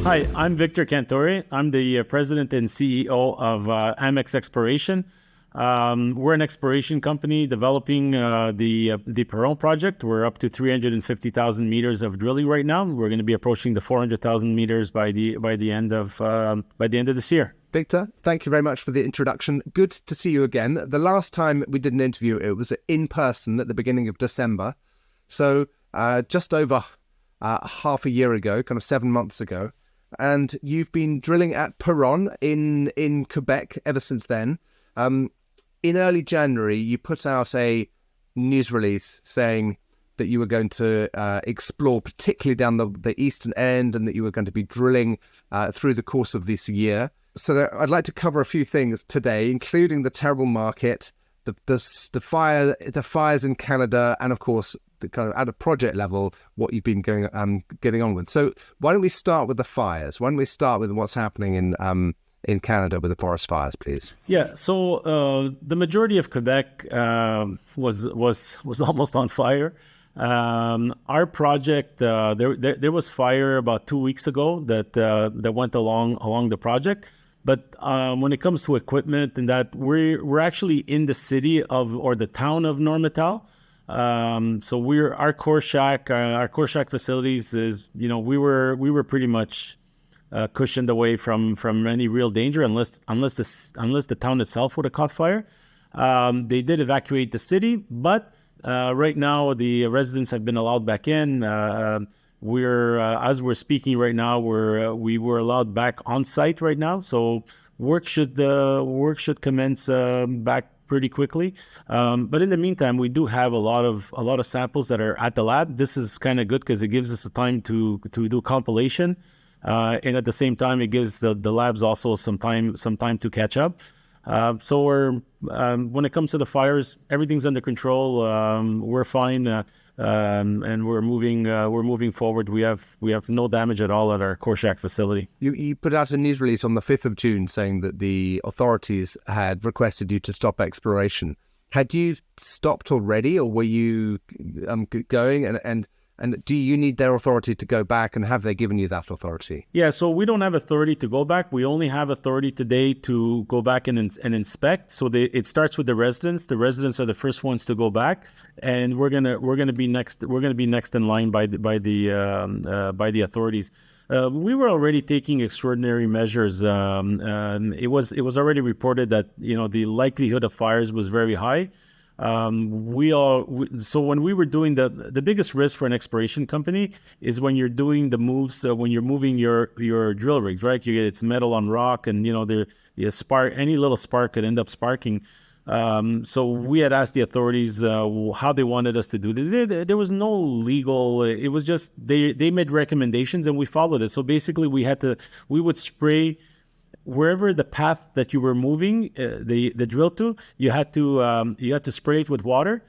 Hi, I'm Victor Cantore. I'm the president and CEO of Amex Exploration. We're an exploration company developing the Perron Project. We're up to 350,000 meters of drilling right now. We're going to be approaching the 400,000 meters by the end of this year. Victor, thank you very much for the introduction. Good to see you again. The last time we did an interview, it was in person at the beginning of December. So just over half a year ago, kind of 7 months ago. And you've been drilling at Perron in Quebec ever since then. In early January, you put out a news release saying that you were going to explore particularly down the eastern end and that you were going to be drilling through the course of this year. So I'd like to cover a few things today, including the terrible market, the fires in Canada, and of course, the kind of at a project level, what you've been getting on with. So why don't we start with the fires? Why don't we start with what's happening in Canada with the forest fires, please? Yeah. So the majority of Quebec was almost on fire. Our project, there was fire about 2 weeks ago that went along the project. But when it comes to equipment and that, we're actually in the city or the town of Normétal. So our core shack facilities is, we were pretty much cushioned away from any real danger unless the town itself would have caught fire. They did evacuate the city, but right now the residents have been allowed back in. As we're speaking right now, we were allowed back on site right now, so work should commence back pretty quickly. But in the meantime, we do have a lot of samples that are at the lab. This is kind of good because it gives us the time to do compilation, and at the same time, it gives the labs also some time to catch up. So when it comes to the fires, everything's under control. We're fine, and we're moving forward. We have no damage at all at our core shack facility. You put out a news release on the 5th of June saying that the authorities had requested you to stop exploration. Had you stopped already, or were you going? And do you need their authority to go back, and have they given you that authority? Yeah, so we don't have authority to go back. We only have authority today to go back and inspect. So it starts with the residents. The residents are the first ones to go back, and we're gonna be next. We're gonna be next in line by the authorities. We were already taking extraordinary measures. It was already reported that the likelihood of fires was very high. So when we were doing the biggest risk for an exploration company is when you're doing the moves, when you're moving your drill rigs, right? It's metal on rock, and any little spark could end up sparking. So we had asked the authorities how they wanted us to do this. There was no legal. It was just they made recommendations and we followed it. So basically, we would spray wherever the path that you were moving the drill to. You had to spray it with water.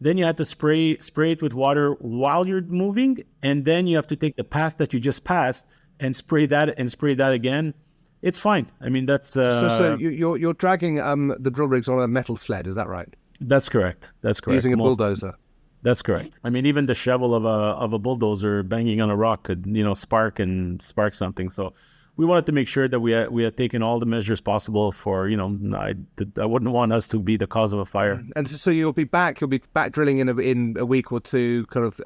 Then you had to spray it with water while you're moving, and then you have to take the path that you just passed and spray that again. It's fine. I mean, that's so you're dragging the drill rigs on a metal sled. Is that right? That's correct. Using a bulldozer. That's correct. I mean, even the shovel of a bulldozer banging on a rock could spark something. So we wanted to make sure that we had taken all the measures possible for, I wouldn't want us to be the cause of a fire. And so you'll be back drilling in a week or two, kind of.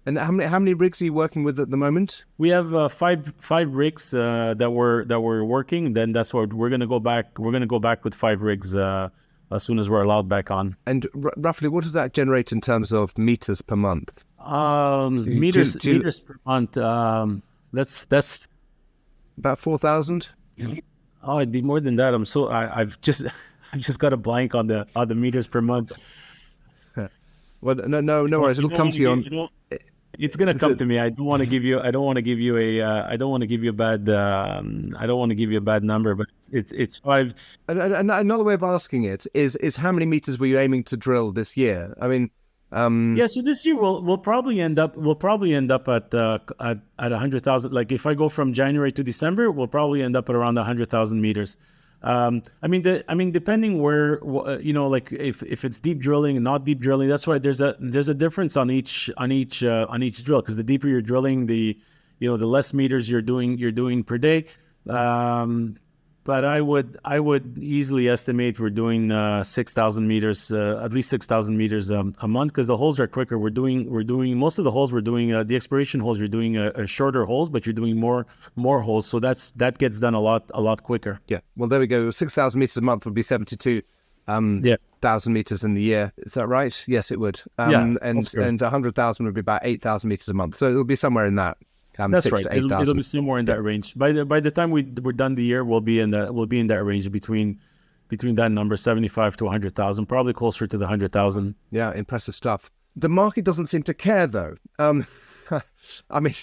And how many rigs are you working with at the moment? We have five rigs that we're working. Then that's what we're going to go back. We're going to go back with 5 rigs as soon as we're allowed back on. And roughly, what does that generate in terms of meters per month? Meters per month. That's about 4,000. Oh, it'd be more than that. I've just got a blank on the meters per month. Well, no worries. It'll come to you. It's gonna come to me. I don't want to give you a bad number, but it's 5. Another way of asking it is how many meters were you aiming to drill this year? I mean, so this year we'll probably end up at 100,000. Like if I go from January to December, we'll probably end up at around 100,000 meters. I mean, depending where, like if it's deep drilling and not deep drilling, that's why there's a difference on each drill, because the deeper you're drilling, the less meters you're doing per day. But I would easily estimate we're doing 6,000 meters, at least 6,000 meters a month, because the holes are quicker. We're doing most of the holes. We're doing the exploration holes. You're doing shorter holes, but you're doing more holes. So that gets done a lot quicker. Yeah. Well, there we go. 6,000 meters a month would be 72. 1,000 meters in the year. Is that right? Yes, it would. And 100,000 would be about 8,000 meters a month. So it'll be somewhere in that. That's right. It'll be somewhere in that range. By the time we're done the year, we'll be in that range between that number, 75 to 100,000, probably closer to the 100,000. Yeah, impressive stuff. The market doesn't seem to care though. I mean,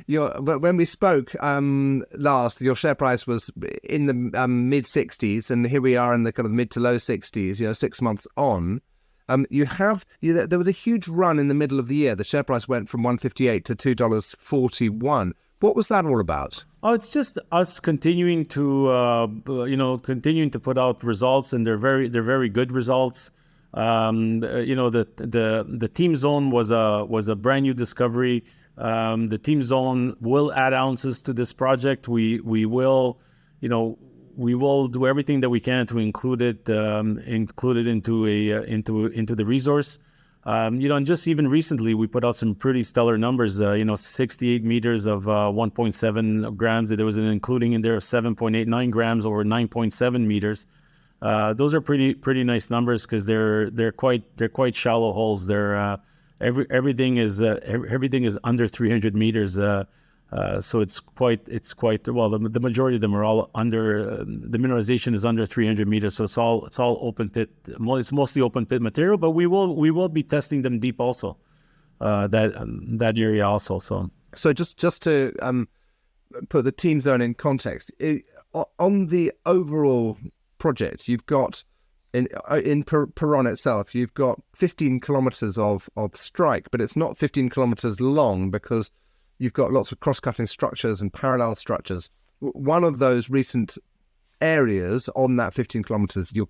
when we spoke last, your share price was in the mid 60s, and here we are in the kind of mid to low 60s. 6 months on. There was a huge run in the middle of the year. The share price went from $1.58 to $2.41. What was that all about? Oh, it's just us continuing to put out results, and they're very good results. The team zone was a brand new discovery. The team zone will add ounces to this project. We will do everything that we can to include it into the resource. And just even recently, we put out some pretty stellar numbers. 68 meters of 1.7 grams. There was an including in there of 7.89 grams over 9.7 meters. Those are pretty nice numbers because they're quite shallow holes. Everything is under 300 meters. So it's quite well. The majority of them are all under. The mineralization is under 300 meters, so it's all open pit. It's mostly open pit material, but we will be testing them deep also. That area also. So just to put the team zone in context, on the overall project, you've got in Perron itself, you've got 15 kilometers of strike, but it's not 15 kilometers long because you've got lots of cross-cutting structures and parallel structures. One of those recent areas on that 15 kilometers you're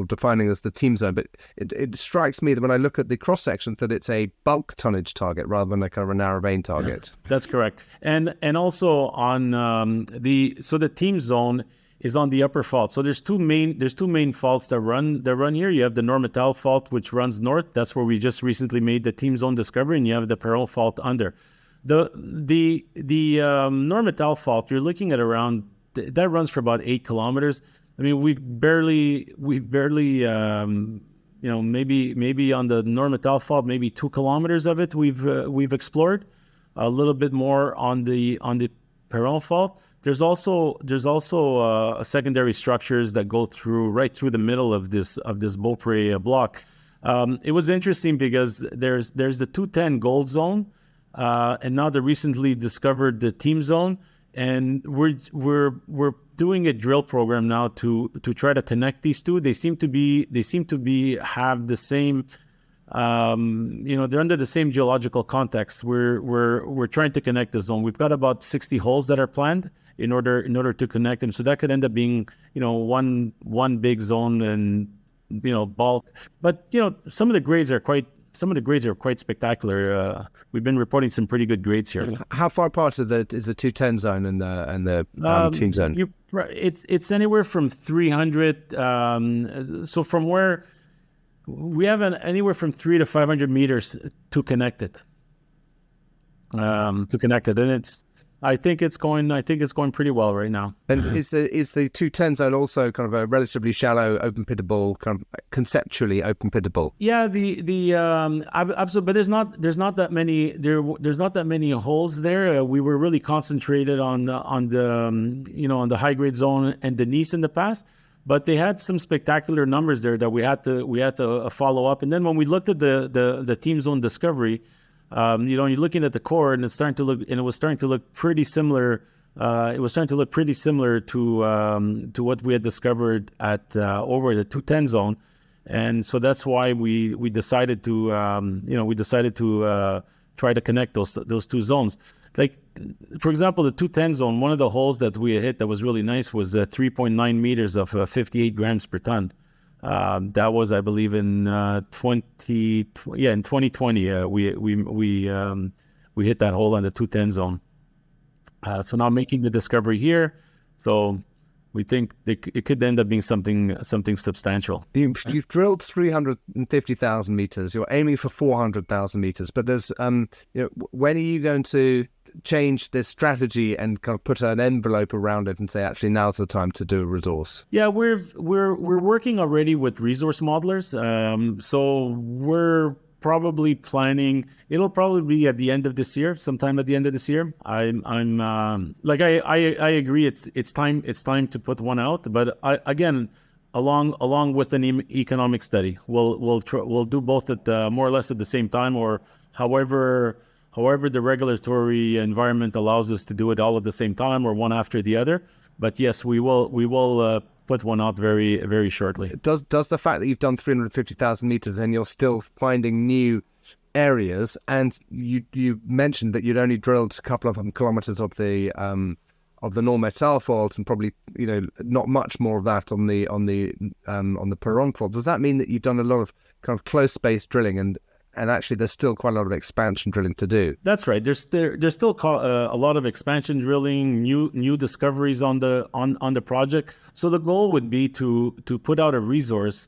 defining as the team zone, but it strikes me that when I look at the cross-sections that it's a bulk tonnage target rather than a kind of a narrow vein target. That's correct. And also on the team zone is on the upper fault. So there's two main faults that run here. You have the Normétal fault, which runs north. That's where we just recently made the team zone discovery, and you have the Perron fault under. The Normétal fault, you're looking at around that runs for about 8 kilometers. I mean, we've barely maybe on the Normétal fault, maybe 2 kilometers of it we've explored. A little bit more on the Perron fault. There's also secondary structures that go right through the middle of this Beaupré block. It was interesting because there's the 210 gold zone. And now they recently discovered the team zone, and we're doing a drill program now to try to connect these two. They seem to have the same, they're under the same geological context. We're trying to connect the zone. We've got about 60 holes that are planned in order to connect them. So that could end up being one big zone and bulk. But some of the grades are quite spectacular. We've been reporting some pretty good grades here. How far apart is the 210 zone and the team zone? It's anywhere from 300. So from where we have anywhere from 300 to 500 meters to connect it. And I think it's going pretty well right now. And is the 210 zone also kind of a relatively shallow, open pittable, kind of conceptually open pittable? Yeah, absolutely. But there's not that many holes there. We were really concentrated on the high grade zone and Denise in the past, but they had some spectacular numbers there that we had to follow up. And then when we looked at the team zone discovery. You're looking at the core, and it was starting to look pretty similar. It was starting to look pretty similar to what we had discovered at over the 210 zone, and so that's why we decided to try to connect those two zones. Like, for example, the 210 zone, one of the holes that we hit that was really nice was 3.9 meters of 58 grams per ton. That was, I believe, in 2020. We hit that hole on the 210 zone. So now making the discovery here, so we think it could end up being something substantial. You've drilled 350,000 meters. You're aiming for 400,000 meters. But there's, when are you going to change this strategy and kind of put an envelope around it and say, actually, now's the time to do a resource? Yeah, we're working already with resource modelers. So we're probably planning. It'll probably be at the end of this year, sometime at the end of this year. I agree. It's time to put one out. But again, along with an economic study, we'll do both at more or less at the same time, or however the regulatory environment allows us to do it all at the same time, or one after the other. But yes, we will put one out very, very shortly. Does the fact that you've done 350,000 meters and you're still finding new areas, and you mentioned that you'd only drilled a couple of kilometers of the Normétal fault, and probably not much more of that on the Perron fault. Does that mean that you've done a lot of kind of close space drilling, and actually there's still quite a lot of expansion drilling to do? That's right. There's still a lot of expansion drilling, new discoveries on the project. So the goal would be to put out a resource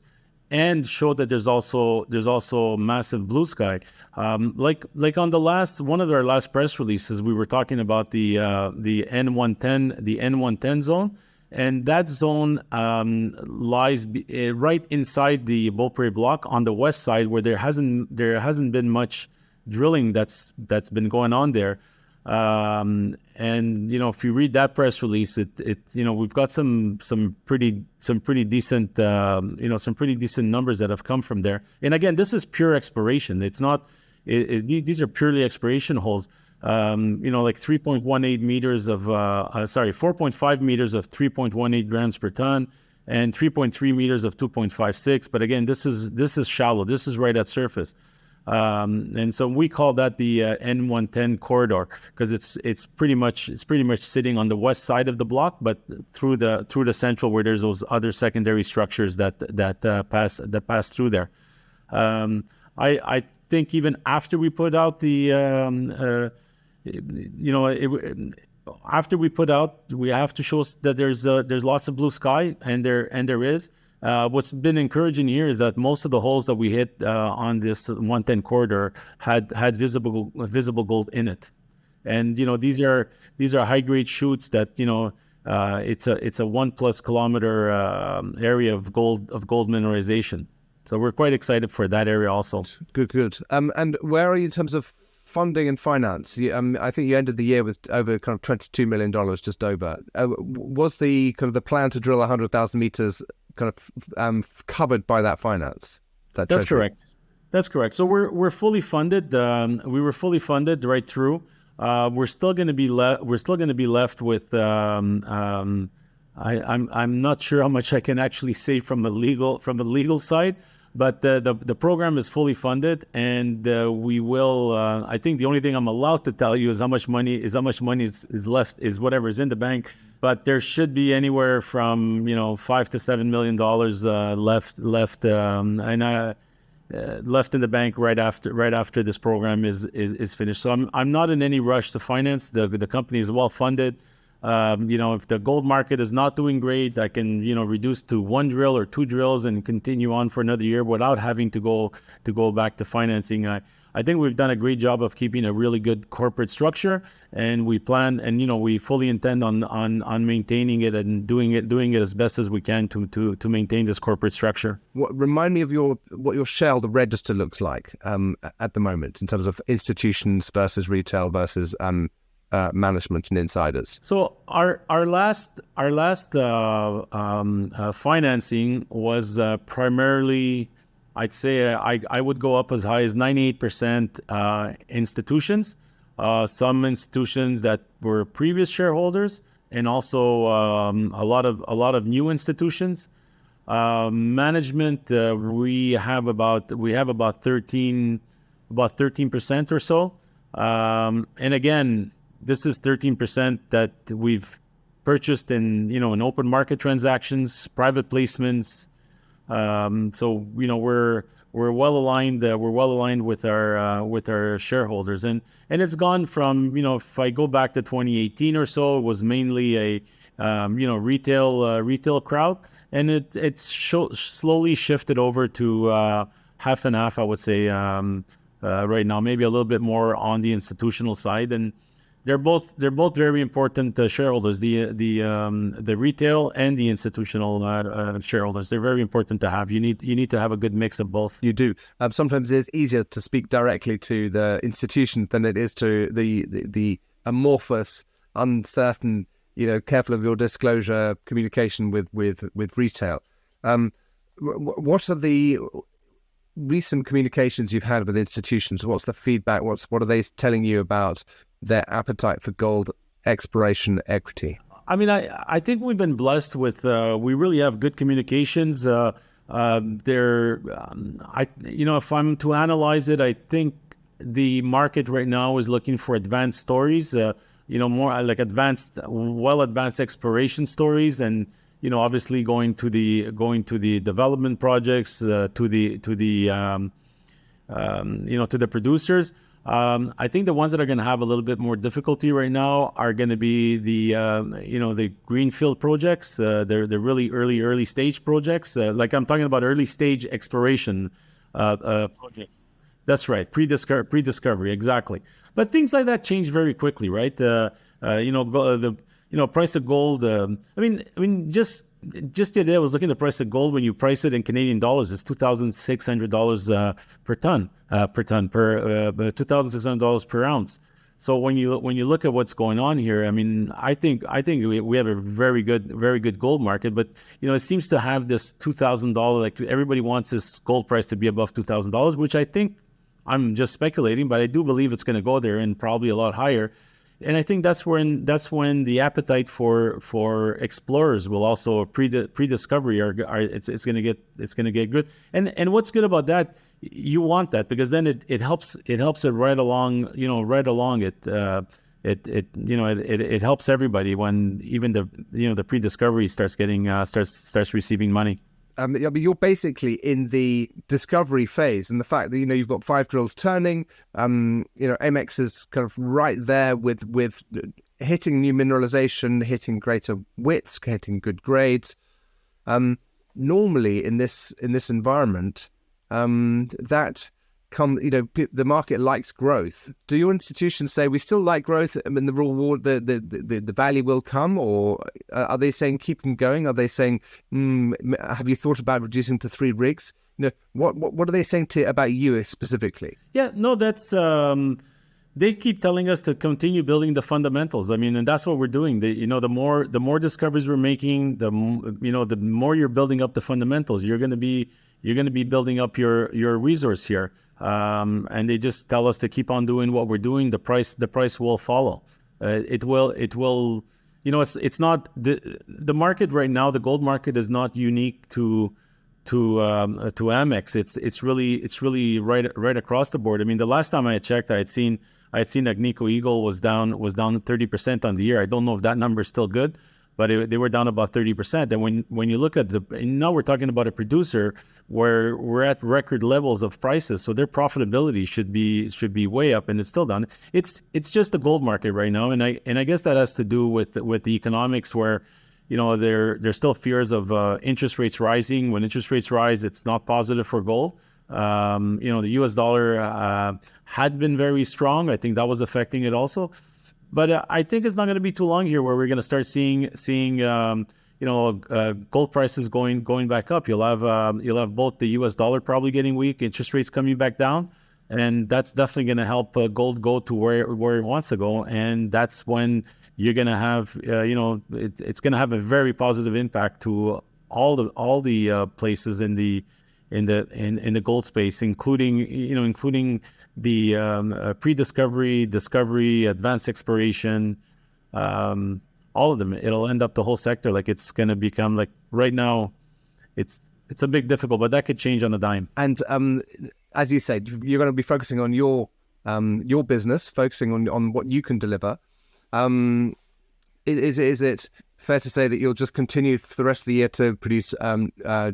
and show that there's also massive blue sky. Like on one of our last press releases, we were talking about the N110 zone. And that zone lies right inside the Beaupré block on the west side, where there hasn't been much drilling that's been going on there. And if you read that press release, we've got some pretty decent numbers that have come from there. And again, this is pure exploration. It's not. These are purely exploration holes. Like 3.18 meters of 4.5 meters of 3.18 grams per ton, and 3.3 meters of 2.56. But again, this is shallow. This is right at surface. And so we call that the N110 corridor, because it's pretty much sitting on the west side of the block, but through the central, where there's those other secondary structures that pass through there. I think even after we put out after we put out, we have to show that there's lots of blue sky, and there is. What's been encouraging here is that most of the holes that we hit on this 110 corridor had visible gold in it, and these are high grade shoots that it's a 1+ kilometer area of gold kind So we're quite excited for that area also. Good. And where are you in terms of funding and finance? I think you ended the year with over kind of $22 million, just over. Was the kind of the plan to drill 100,000 meters kind of covered by that finance? That's correct. So we're fully funded. We were fully funded right through. We're still going to be left with. I'm not sure how much I can actually say from the legal side. But the program is fully funded, and we will. I think the only thing I'm allowed to tell you is how much money is left, is whatever is in the bank. But there should be anywhere from $5 to $7 million left in the bank right after this program is finished. So I'm not in any rush to finance. The company is well funded. If the gold market is not doing great, I can, reduce to 1 drill or 2 drills and continue on for another year without having to go back to financing. I think we've done a great job of keeping a really good corporate structure, and we plan, and we fully intend on maintaining it and doing it as best as we can to maintain this corporate structure. Remind me of what your shareholder register looks like at the moment in terms of institutions versus retail versus management and insiders. So our last financing was primarily, I'd say I would go up as high as 98% institutions. Some institutions that were previous shareholders, and also a lot of new institutions. Management, we have about 13% or so. And again, this is 13% that we've purchased in open market transactions, private placements, So we're well aligned. We're well aligned with our shareholders, and it's gone from if I go back to 2018 or so, it was mainly a retail crowd, and it's slowly shifted over to half and half, I would say, right now, maybe a little bit more on the institutional side, and they're both very important shareholders. The retail and the institutional shareholders, they're very important to have. You need to have a good mix of both. You do. Sometimes it's easier to speak directly to the institution than it is to the amorphous, uncertain, careful of your disclosure communication with retail. What are the recent communications you've had with institutions? What's the feedback? What are they telling you about their appetite for gold exploration equity? I mean, I think we've been blessed with we really have good communications. If I'm to analyze it, I think the market right now is looking for advanced stories, more like well advanced exploration stories, and obviously going to the development projects, to the producers. I think the ones that are going to have a little bit more difficulty right now are going to be the greenfield projects. They're really early stage projects. Like I'm talking about early stage exploration projects. That's right, pre-discovery, exactly. But things like that change very quickly, right? Price of gold. I mean, just the other day I was looking at the price of gold. When you price it in Canadian dollars, it's $2,600 per ton, $2,600 per ounce. So when you look at what's going on here, I mean, I think we have a very good gold market, but it seems to have this $2,000. Like everybody wants this gold price to be above $2,000, which I think, I'm just speculating, but I do believe it's going to go there and probably a lot higher. And I think that's when the appetite for explorers will also pre-discovery it's going to get good. And what's good about that, you want that, because then it helps it right along it helps everybody when even the pre-discovery starts receiving money. You're basically in the discovery phase, and the fact that you've got 5 drills turning, Amex is kind of right there with hitting new mineralization, hitting greater widths, hitting good grades. Normally in this environment, that the market likes growth. Do your institutions say we still like growth? I mean, the reward, the value will come, or are they saying keep them going? Are they saying, have you thought about reducing to 3 rigs? What are they saying about you specifically? Yeah, no, that's they keep telling us to continue building the fundamentals. I mean, and that's what we're doing. The more discoveries we're making, the more you're building up the fundamentals. You're going to be building up your resource here. And they just tell us to keep on doing what we're doing. The price will follow. It will. It's not the market right now. The gold market is not unique to Amex. It's really right across the board. I mean, the last time I had checked, I had seen Agnico Eagle was down 30% on the year. I don't know if that number is still good, but they were down about 30%. And when you look at now we're talking about a producer where we're at record levels of prices, so their profitability should be way up, and it's still down. It's just the gold market right now, and I guess that has to do with the economics where, there's still fears of interest rates rising. When interest rates rise, it's not positive for gold. The US dollar had been very strong. I think that was affecting it also. But I think it's not going to be too long here where we're going to start seeing gold prices going back up. You'll have both the U.S. dollar probably getting weak, interest rates coming back down, and that's definitely going to help gold go to where it wants to go. And that's when you're going to have it's going to have a very positive impact to all the places in the gold space, including the pre-discovery, discovery, advanced exploration, all of them. It'll end up the whole sector. Like it's going to become like right now, it's a bit difficult, but that could change on a dime. And as you said, you're going to be focusing on your business, focusing on what you can deliver. Is it fair to say that you'll just continue for the rest of the year to produce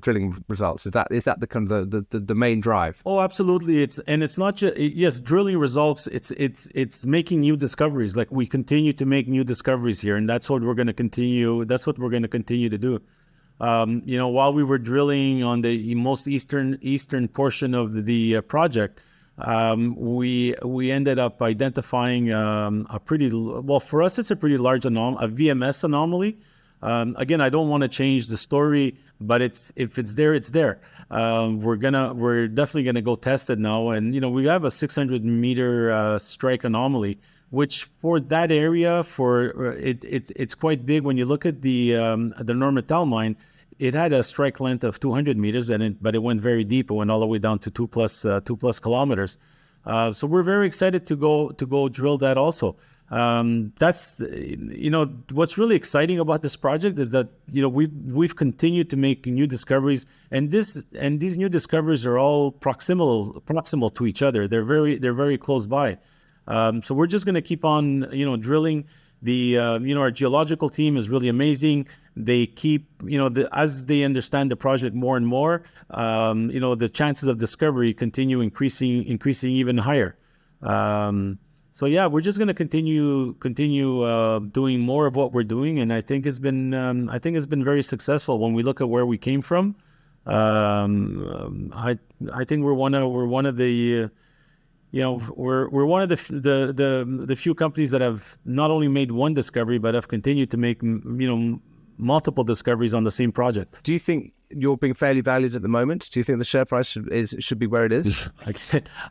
drilling results? Is that the kind of the main drive? Oh, absolutely. It's not just, yes, drilling results. It's making new discoveries. Like, we continue to make new discoveries here, and that's what we're going to continue. That's what we're going to continue to do. While we were drilling on the most eastern portion of the project, we ended up identifying for us, it's a pretty large a VMS anomaly. Again, I don't want to change the story, but if it's there, it's there. We're definitely gonna go test it now, and we have a 600-meter strike anomaly, which for that area, it's quite big. When you look at the Normétal mine, it had a strike length of 200 meters, but it went very deep. It went all the way down to 2+ kilometers. So we're very excited to go drill that also. That's what's really exciting about this project is that we've continued to make new discoveries, and these new discoveries are all proximal to each other. They're very close by. So we're just going to keep on drilling. Our geological team is really amazing. They keep, as they understand the project more and more, the chances of discovery continue increasing even higher. So yeah, we're just going to continue doing more of what we're doing, and I think it's been very successful. When we look at where we came from, I think we're one of the few companies that have not only made one discovery, but have continued to make multiple discoveries on the same project. Do you think you're being fairly valued at the moment? Do you think the share price should be where it is?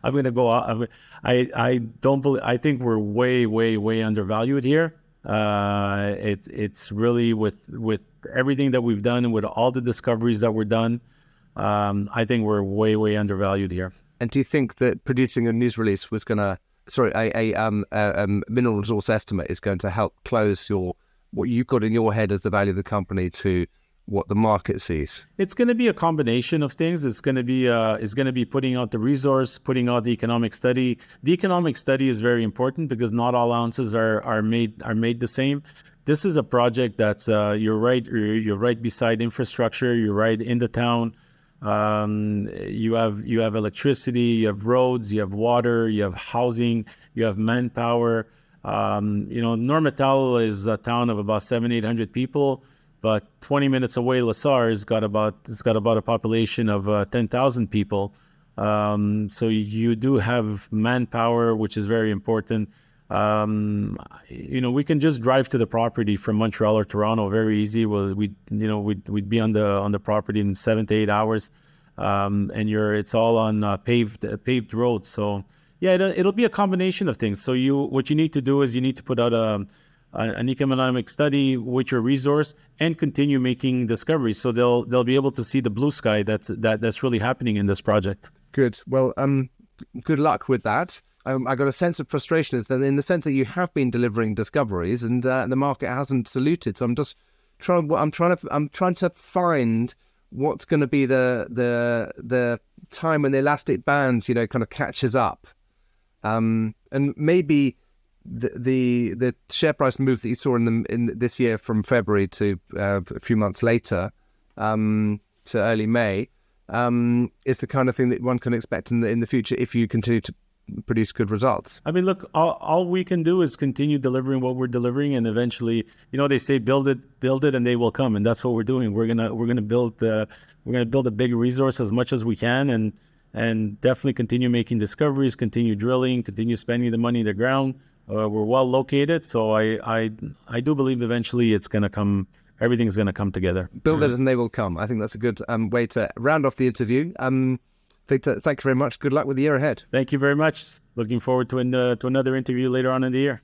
I'm going to go out. I don't believe. I think we're way undervalued here. It's really with everything that we've done and with all the discoveries that were done. I think we're way undervalued here. And do you think that producing a news release was going to, a mineral resource estimate is going to help close what you've got in your head as the value of the company to what the market sees? It's going to be a combination of things. It's going to be putting out the resource, putting out the economic study. The economic study is very important because not all ounces are made the same. This is a project that's you're right beside infrastructure. You're right in the town. You have electricity, you have roads, you have water, you have housing, you have manpower. Normétal is a town of about 700-800 people, but 20 minutes away, La Sarre has got about a population of 10,000 people. So you do have manpower, which is very important. We can just drive to the property from Montreal or Toronto very easy. We'd be on the property in 7 to 8 hours, and it's all on paved roads. So yeah, it'll be a combination of things. So what you need to do is you need to put out an economic study with your resource and continue making discoveries. So they'll be able to see the blue sky that's really happening in this project. Good. Well, good luck with that. I got a sense of frustration in the sense that you have been delivering discoveries and the market hasn't saluted. So I'm trying to find what's going to be the time when the elastic band kind of catches up, and maybe the share price move that you saw in this year from February to a few months later to early May is the kind of thing that one can expect in the future if you continue to produce good results. I mean, look, all we can do is continue delivering what we're delivering, and eventually, they say build it, and they will come, and that's what we're doing. We're gonna build a big resource as much as we can, and definitely continue making discoveries, continue drilling, continue spending the money in the ground. We're well located, so I do believe eventually it's gonna come. Everything's gonna come together. Build it, and they will come. I think that's a good way to round off the interview. Victor, thank you very much. Good luck with the year ahead. Thank you very much. Looking forward to another interview later on in the year.